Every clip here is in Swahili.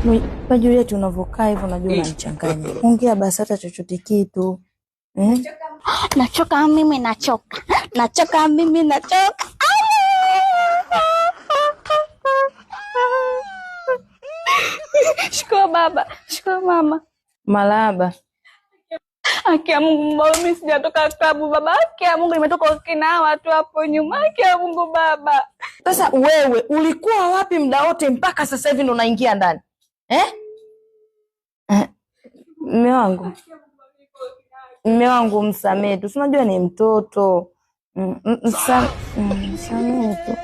Juliet, unavokaa hivyo unajua unanichanganya. Ongea basi hata chochote kitu. Nachoka mimi, nachoka. Nachoka mimi, nachoka. Shukuru baba, shukuru mama. Malaba. Haki ya Mungu baba, mimi sijatoka klabu baba. Haki ya Mungu nimetoka kina watu hapo nyuma. Haki ya Mungu baba. Sasa wewe ulikuwa wapi muda wote mpaka sasa hivi ndo unaingia ndani? Mume wangu msamee tu. Unajua ni mtoto. Msamee tu.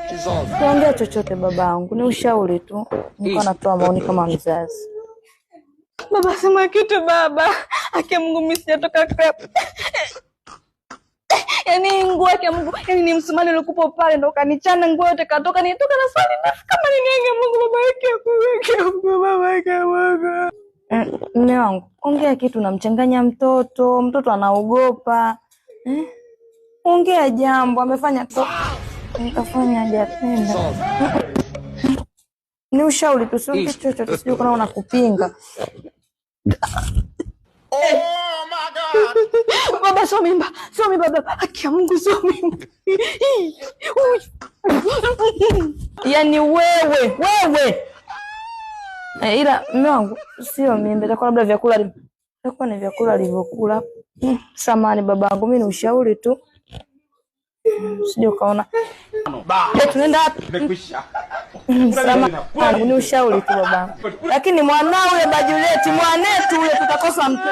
Tuongea chochote babangu, ni ushauri tu. Niko natoa maoni kama mzazi. Baba sema kitu baba. Haki ya Mungu mimi sijatoka club. Yaani nguo yake Mungu, yaani ni msumali ulikupo pale ndo kanichana nguo yote katoka nitoka na swali ndefu kama nini yake Mungu baba yake Mungu. Mume wangu, ongea kitu, namchanganya mtoto anaogopa. Ongea jambo, amefanya nikafanya hajapenda. Ni ushauri tu, sio kitu chochote, sio kuna unakupinga. Oh my God. Baba sio mimba baba. Haki ya Mungu sio mimba. Yaani wewe. Ila mume wangu sio mimba, itakuwa labda vyakula itakuwa ni vyakula alivyokula. Samahani babangu, mimi ni ushauri tu. Sije ukaona. Tunaenda wapi? Nimekwisha. Samahani, ni ushauri tu babangu. Lakini mwanao yule Juliet, mwanetu yule tutakosa mtu.